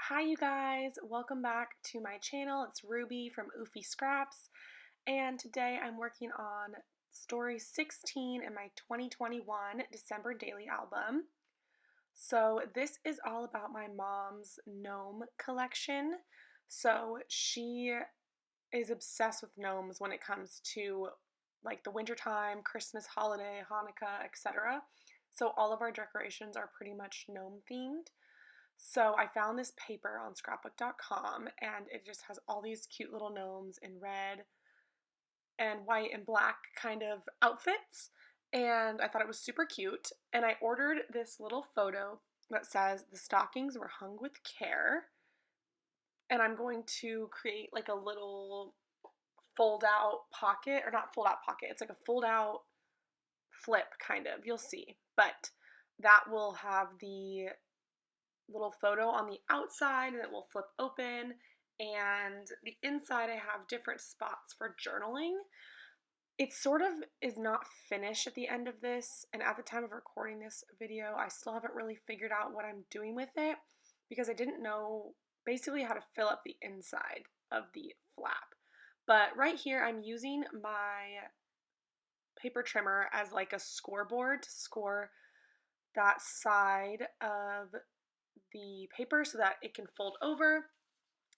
Hi you guys, welcome back to my channel. It's Ruby from Oofy Scraps, and today I'm working on story 16 in my 2021 December daily album. So this is all about my mom's gnome collection. So she is obsessed with gnomes when it comes to like the wintertime, Christmas holiday, Hanukkah, etc. So all of our decorations are pretty much gnome themed. So I found this paper on scrapbook.com and it just has all these cute little gnomes in red and white and black kind of outfits. And I thought it was super cute. And I ordered this little photo that says the stockings were hung with care. And I'm going to create like a little fold out pocket, or not fold out pocket, it's like a fold out flip kind of, you'll see. But that will have the little photo on the outside and it will flip open, and the inside I have different spots for journaling. It sort of is not finished at the end of this, and at the time of recording this video I still haven't really figured out what I'm doing with it because I didn't know basically how to fill up the inside of the flap. But right here I'm using my paper trimmer as like a scoreboard to score that side of the paper so that it can fold over,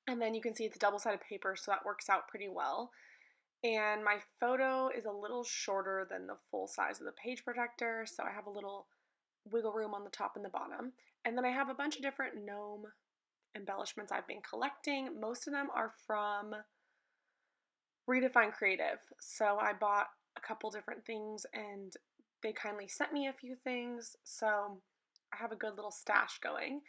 and then you can see it's double-sided paper, so that works out pretty well. And my photo is a little shorter than the full size of the page protector, so I have a little wiggle room on the top and the bottom. And then I have a bunch of different gnome embellishments I've been collecting. Most of them are from Redefine Creative, so I bought a couple different things and they kindly sent me a few things, so I have a good little stash going.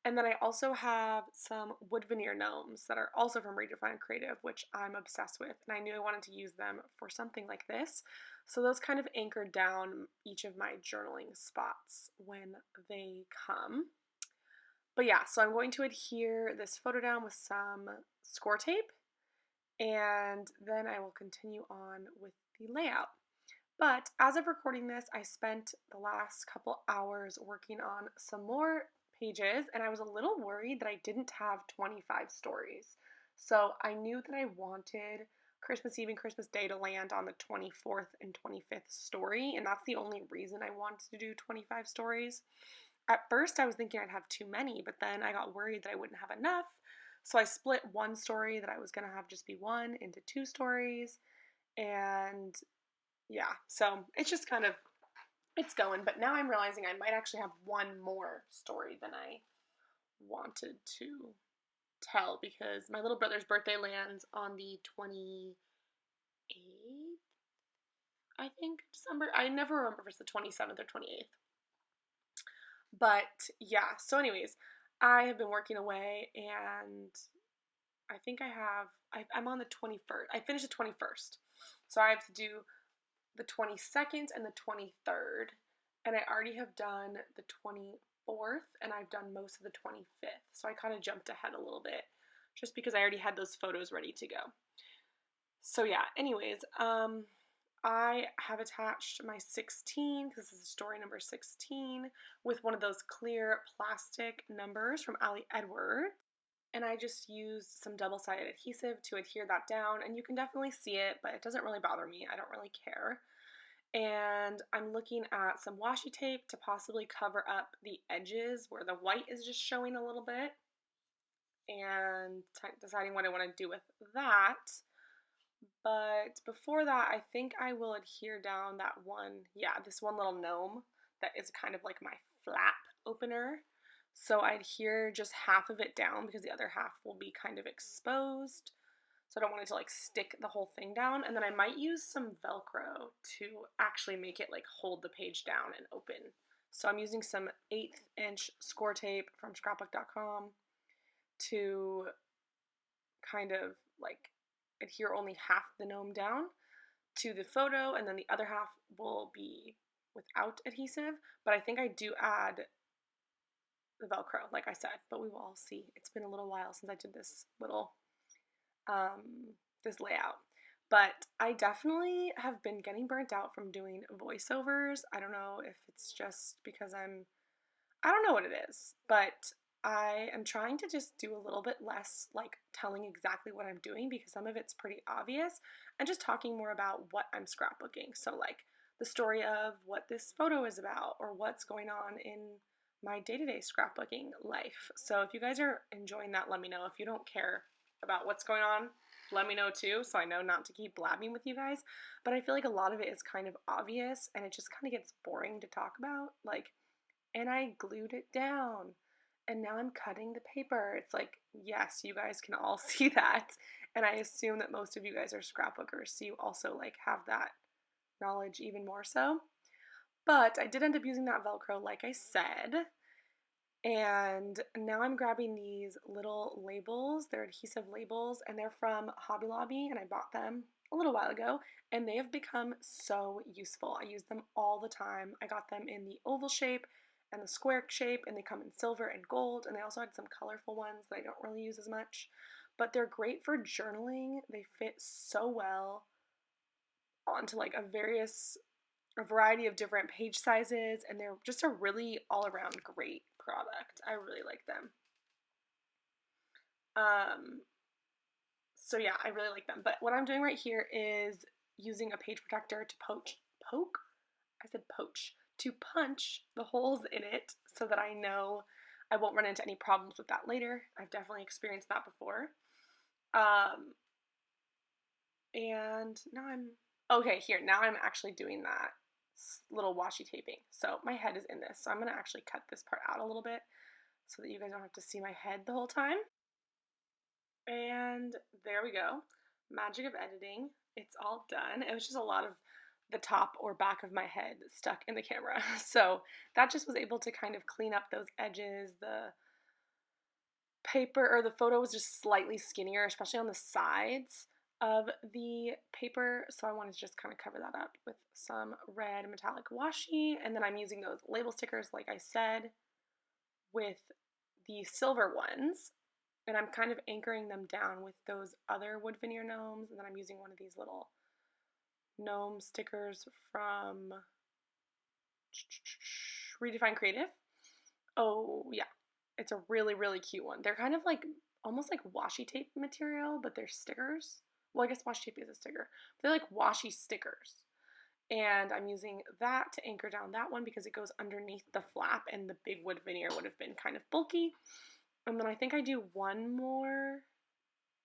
And then I also have some wood veneer gnomes that are also from Redefine Creative, which I'm obsessed with, and I knew I wanted to use them for something like this. So those kind of anchored down each of my journaling spots when they come. But yeah, so I'm going to adhere this photo down with some score tape, and then I will continue on with the layout. But as of recording this, I spent the last couple hours working on some more pages, and I was a little worried that I didn't have 25 stories. So I knew that I wanted Christmas Eve and Christmas Day to land on the 24th and 25th story, and that's the only reason I wanted to do 25 stories. At first, I was thinking I'd have too many, but then I got worried that I wouldn't have enough. So I split one story that I was going to have just be one into two stories, and yeah, so it's just kind of, it's going, but now I'm realizing I might actually have one more story than I wanted to tell because my little brother's birthday lands on the 28th, I think, December. I never remember if it's the 27th or 28th. But yeah, so anyways, I have been working away and I think I'm on the 21st. I finished the 21st. So I have to do the 22nd and the 23rd, and I already have done the 24th, and I've done most of the 25th, so I kind of jumped ahead a little bit just because I already had those photos ready to go. So yeah, anyways, I have attached my 16, because this is story number 16, with one of those clear plastic numbers from Ali Edwards. And I just used some double-sided adhesive to adhere that down, and you can definitely see it, but it doesn't really bother me. I don't really care. And I'm looking at some washi tape to possibly cover up the edges where the white is just showing a little bit, and deciding what I want to do with that. But before that, I think I will adhere down that one, yeah, this one little gnome that is kind of like my flap opener. So I adhere just half of it down because the other half will be kind of exposed. So I don't want it to like stick the whole thing down. And then I might use some Velcro to actually make it like hold the page down and open. So I'm using some 1/8 inch score tape from scrapbook.com to kind of like adhere only half the gnome down to the photo, and then the other half will be without adhesive. But I think I do add the Velcro, like I said, but we will all see. It's been a little while since I did this little this layout. But I definitely have been getting burnt out from doing voiceovers. I don't know if it's just because I don't know what it is, but I am trying to just do a little bit less like telling exactly what I'm doing because some of it's pretty obvious, and just talking more about what I'm scrapbooking. So, like the story of what this photo is about or what's going on in my day to day scrapbooking life. So, if you guys are enjoying that, let me know. If you don't care about what's going on, let me know too, so I know not to keep blabbing with you guys. But I feel like a lot of it is kind of obvious and it just kind of gets boring to talk about. Like, and I glued it down and now I'm cutting the paper. It's like, yes, you guys can all see that. And I assume that most of you guys are scrapbookers, so you also like have that knowledge even more so. But I did end up using that Velcro, like I said. And now I'm grabbing these little labels. They're adhesive labels, and they're from Hobby Lobby, and I bought them a little while ago, and they have become so useful. I use them all the time. I got them in the oval shape and the square shape, and they come in silver and gold, and they also had some colorful ones that I don't really use as much. But they're great for journaling. They fit so well onto like a variety of different page sizes, and they're just a really all around great product. I really like them. Um, so yeah, I really like them. But what I'm doing right here is using a page protector to poke? I said poach, to punch the holes in it so that I know I won't run into any problems with that later. I've definitely experienced that before. Um, and now okay, here, now I'm actually doing that little washi taping. So my head is in this. So I'm going to actually cut this part out a little bit so that you guys don't have to see my head the whole time. And there we go. Magic of editing. It's all done. It was just a lot of the top or back of my head stuck in the camera. So that just was able to kind of clean up those edges. The paper or the photo was just slightly skinnier, especially on the sides of the paper. So I wanted to just kind of cover that up with some red metallic washi. And then I'm using those label stickers, like I said, with the silver ones, and I'm kind of anchoring them down with those other wood veneer gnomes, and then I'm using one of these little gnome stickers from Redefine Creative. Oh yeah, it's a really, really cute one. They're kind of like almost like washi tape material, but they're stickers. Well, I guess washi tape is a sticker. They're like washi stickers. And I'm using that to anchor down that one because it goes underneath the flap, and the big wood veneer would have been kind of bulky. And then I think I do one more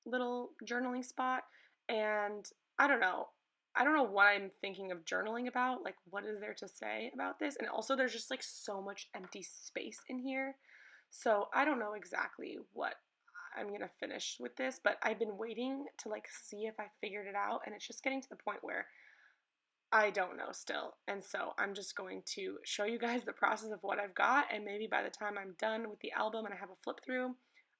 little journaling spot, and I don't know. I don't know what I'm thinking of journaling about. Like, what is there to say about this? And also, there's just like so much empty space in here. So I don't know exactly what I'm going to finish with this, but I've been waiting to like see if I figured it out. And it's just getting to the point where I don't know still. And so I'm just going to show you guys the process of what I've got. And maybe by the time I'm done with the album and I have a flip through,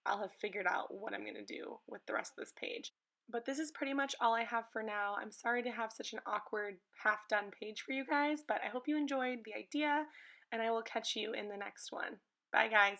I'll have figured out what I'm going to do with the rest of this page. But this is pretty much all I have for now. I'm sorry to have such an awkward half done page for you guys, but I hope you enjoyed the idea, and I will catch you in the next one. Bye, guys.